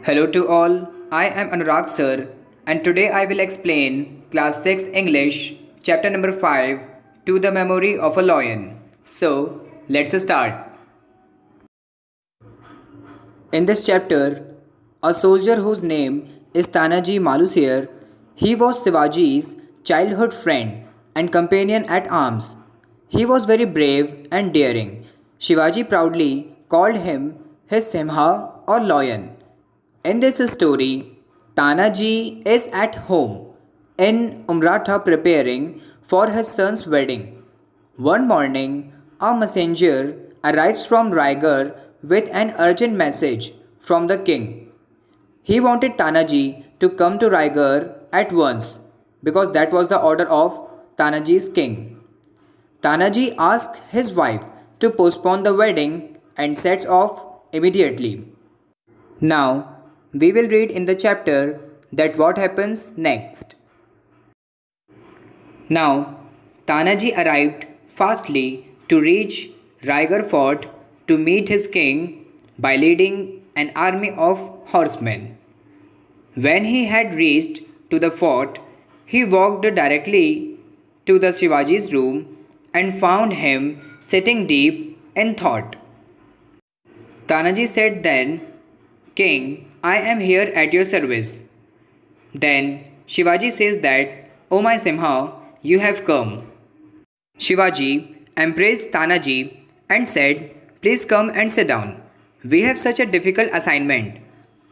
Hello to all, I am Anurag sir and today I will explain class 6 English chapter number 5 to the memory of a lion. So, let's start. In this chapter, a soldier whose name is Tanaji Malusir, he was Shivaji's childhood friend and companion at arms. He was very brave and daring. Shivaji proudly called him his Simha or lion. In this story, Tanaji is at home in Umratha preparing for his son's wedding. One morning, a messenger arrives from Raigarh with an urgent message from the king. He wanted Tanaji to come to Raigarh at once because that was the order of Tanaji's king. Tanaji asks his wife to postpone the wedding and sets off immediately. Now, we will read in the chapter that what happens next. Now, Tanaji arrived fastly to reach Raigarh fort to meet his king by leading an army of horsemen. When he had reached to the fort, he walked directly to the Shivaji's room and found him sitting deep in thought. Tanaji said then, King, I am here at your service. Then Shivaji says that, O my Simha, you have come. Shivaji embraced Tanaji and said, Please come and sit down. We have such a difficult assignment.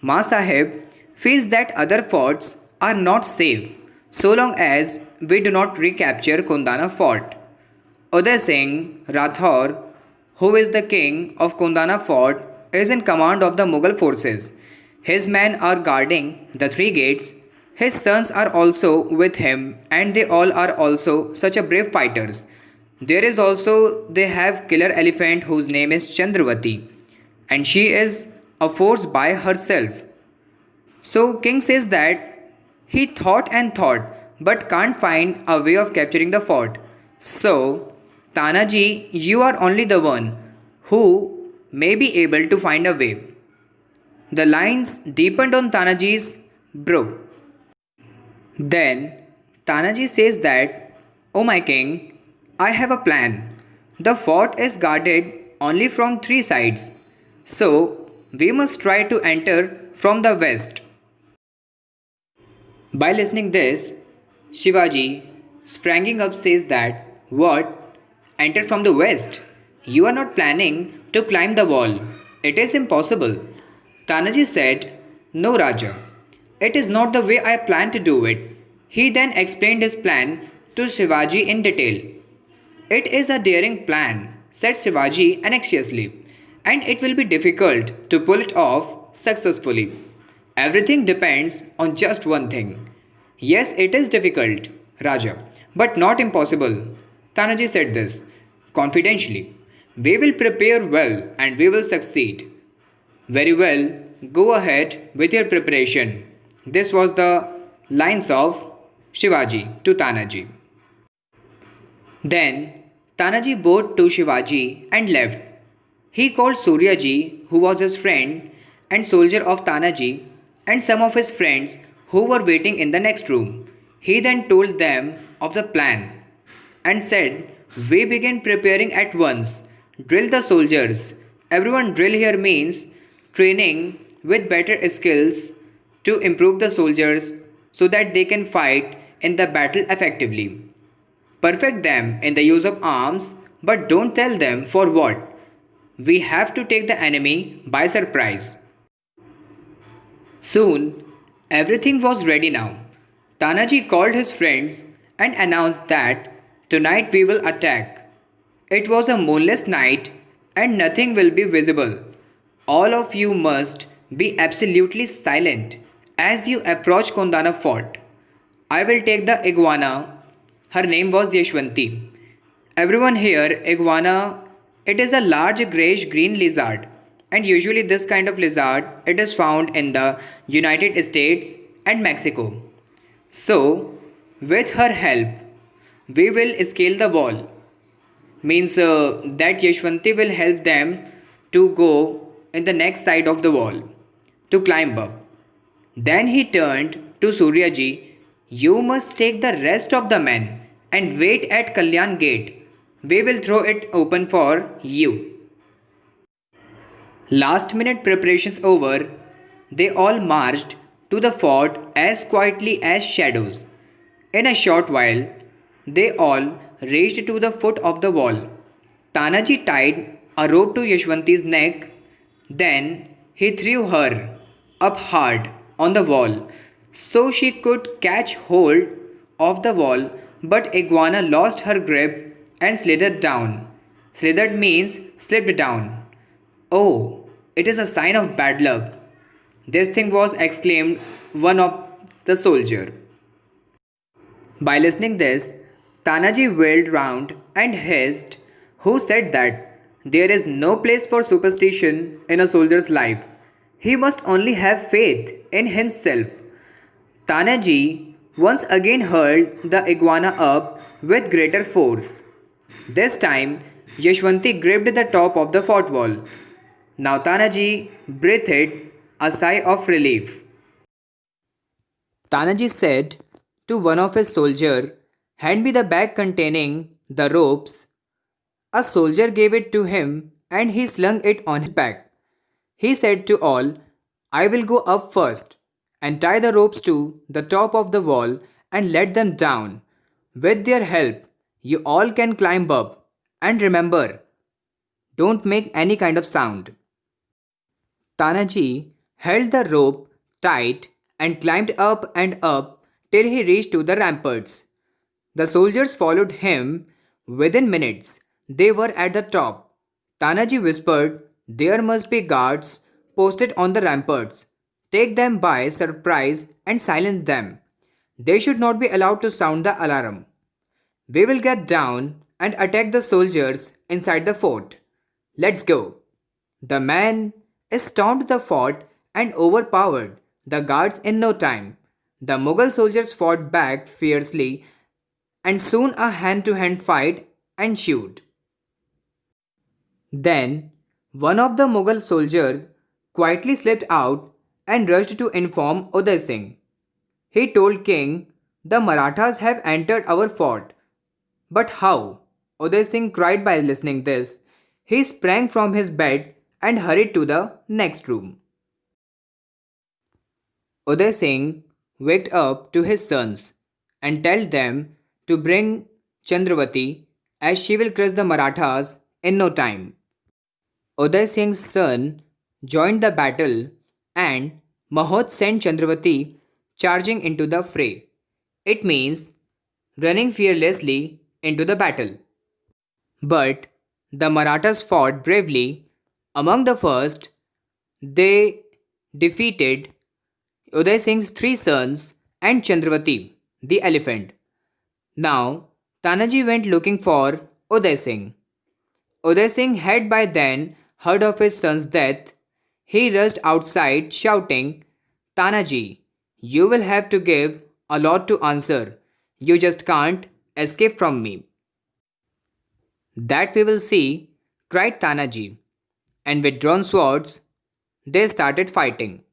Ma Sahib feels that other forts are not safe so long as we do not recapture Kundana fort. Uday Singh Rathore, who is the king of Kundana fort, is in command of the Mughal forces. His men are guarding the three gates. His sons are also with him and they all are also such a brave fighters. There is also they have killer elephant whose name is Chandravati and she is a force by herself. So king says that he thought and thought but can't find a way of capturing the fort. So Tanaji, you are only the one who may be able to find a way. The lines deepened on Tanaji's brow. Then Tanaji says that, O my king, I have a plan. The fort is guarded only from three sides. So we must try to enter from the west. By listening this, Shivaji springing up says that, What? Enter from the west? You are not planning to climb the wall. It is impossible. Tanaji said, No Raja. It is not the way I plan to do it. He then explained his plan to Shivaji in detail. It is a daring plan, said Shivaji anxiously, and it will be difficult to pull it off successfully. Everything depends on just one thing. Yes, it is difficult, Raja, but not impossible. Tanaji said this confidentially. We will prepare well and we will succeed. Very well, go ahead with your preparation. This was the lines of Shivaji to Tanaji. Then Tanaji bowed to Shivaji and left. He called Suryaji, who was his friend and soldier of Tanaji, and some of his friends who were waiting in the next room. He then told them of the plan and said, We begin preparing at once. Drill the soldiers. Everyone drill here means training with better skills to improve the soldiers so that they can fight in the battle effectively. Perfect them in the use of arms, but don't tell them for what. We have to take the enemy by surprise. Soon, everything was ready now. Tanaji called his friends and announced that tonight we will attack. It was a moonless night and nothing will be visible. All of you must be absolutely silent as you approach Kondana fort. I will take the iguana. Her name was Yashwanti. Everyone here, iguana, it is a large grayish green lizard and usually this kind of lizard it is found in the United States and Mexico. So, with her help, we will scale the wall. Means that Yashwanti will help them to go in the next side of the wall to climb up. Then he turned to Suryaji. You must take the rest of the men and wait at Kalyan gate. We will throw it open for you. Last minute preparations over, they all marched to the fort as quietly as shadows. In a short while, they all reached to the foot of the wall. Tanaji tied a rope to Yashwanti's neck, then he threw her up hard on the wall so she could catch hold of the wall, but Iguana lost her grip and slithered down. Slithered means slipped down. Oh, it is a sign of bad luck. This thing was exclaimed one of the soldier. By listening this, Tanaji wheeled round and hissed, who said that there is no place for superstition in a soldier's life. He must only have faith in himself. Tanaji once again hurled the iguana up with greater force. This time, Yashwanti gripped the top of the fort wall. Now Tanaji breathed a sigh of relief. Tanaji said to one of his soldiers, hand me the bag containing the ropes. A soldier gave it to him and he slung it on his back. He said to all, I will go up first and tie the ropes to the top of the wall and let them down. With their help, you all can climb up. And remember, don't make any kind of sound. Tanaji held the rope tight and climbed up and up till he reached to the ramparts. The soldiers followed him. Within minutes, they were at the top. Tanaji whispered, there must be guards posted on the ramparts. Take them by surprise and silence them. They should not be allowed to sound the alarm. We will get down and attack the soldiers inside the fort. Let's go. The man stormed the fort and overpowered the guards in no time. The Mughal soldiers fought back fiercely and soon a hand-to-hand fight ensued. Then one of the Mughal soldiers quietly slipped out and rushed to inform Uday Singh. He told King, the Marathas have entered our fort. But how? Uday Singh cried by listening this. He sprang from his bed and hurried to the next room. Uday Singh waked up to his sons and told them to bring Chandravati as she will crush the Marathas in no time. Uday Singh's son joined the battle and Mahot sent Chandravati charging into the fray. It means running fearlessly into the battle. But the Marathas fought bravely. Among the first, they defeated Uday Singh's three sons and Chandravati, the elephant. Now, Tanaji went looking for Uday Singh. Uday Singh had by then heard of his son's death. He rushed outside shouting, Tanaji, you will have to give a lot to answer. You just can't escape from me. That we will see, cried Tanaji. And with drawn swords, they started fighting.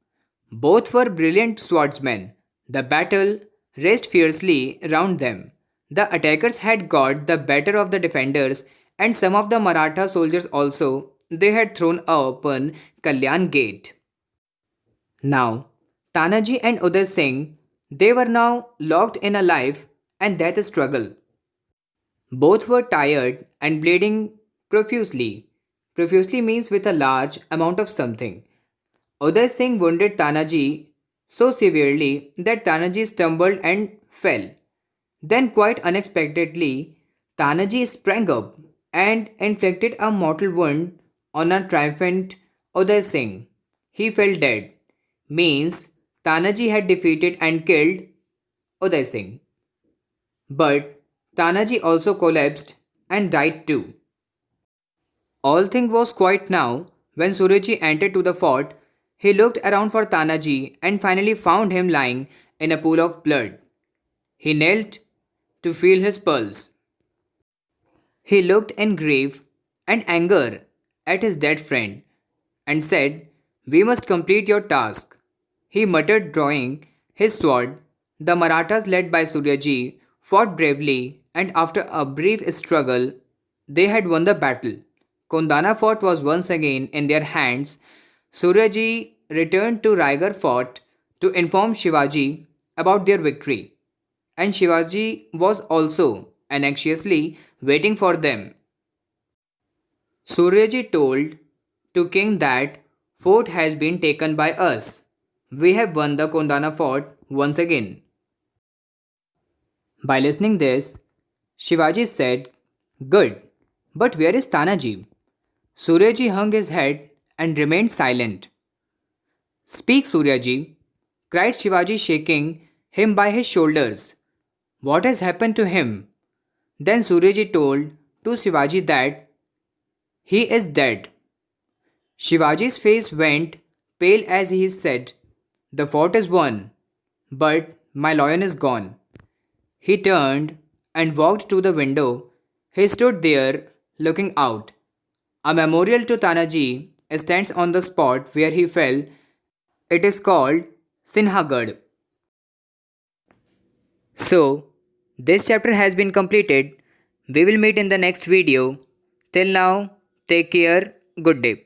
Both were brilliant swordsmen. The battle raged fiercely round them. The attackers had got the better of the defenders, and some of the Maratha soldiers also. They had thrown open Kalyan gate. Now, Tanaji and Uday Singh, they were now locked in a life and death struggle. Both were tired and bleeding profusely. Profusely means with a large amount of something. Uday Singh wounded Tanaji so severely that Tanaji stumbled and fell. Then quite unexpectedly, Tanaji sprang up and inflicted a mortal wound on a triumphant Uday Singh. He fell dead. Means Tanaji had defeated and killed Uday Singh. But Tanaji also collapsed and died too. All things was quiet now when Suryaji entered to the fort. He looked around for Tanaji and finally found him lying in a pool of blood. He knelt to feel his pulse. He looked in grief and anger at his dead friend and said, we must complete your task. he muttered, drawing his sword. The Marathas, led by Suryaji, fought bravely, and after a brief struggle, they had won the battle. Kondana fort was once again in their hands. Suryaji returned to Raigarh fort to inform Shivaji about their victory, and Shivaji was also anxiously waiting for them. Suryaji told to king that fort has been taken by us. We have won the Kondana fort once again. By listening this, Shivaji said, "Good, but where is Tanaji?" Suryaji hung his head and remained silent. "Speak, Suryaji," cried Shivaji, shaking him by his shoulders. "What has happened to him?" Then Suryaji told to Shivaji that he is dead. Shivaji's face went pale as he said, "The fort is won, but my lion is gone." He turned and walked to the window. He stood there looking out. A memorial to Tanaji stands on the spot where he fell. It is called Sinhagad. So, this chapter has been completed. We will meet in the next video. Till now, take care. Good day.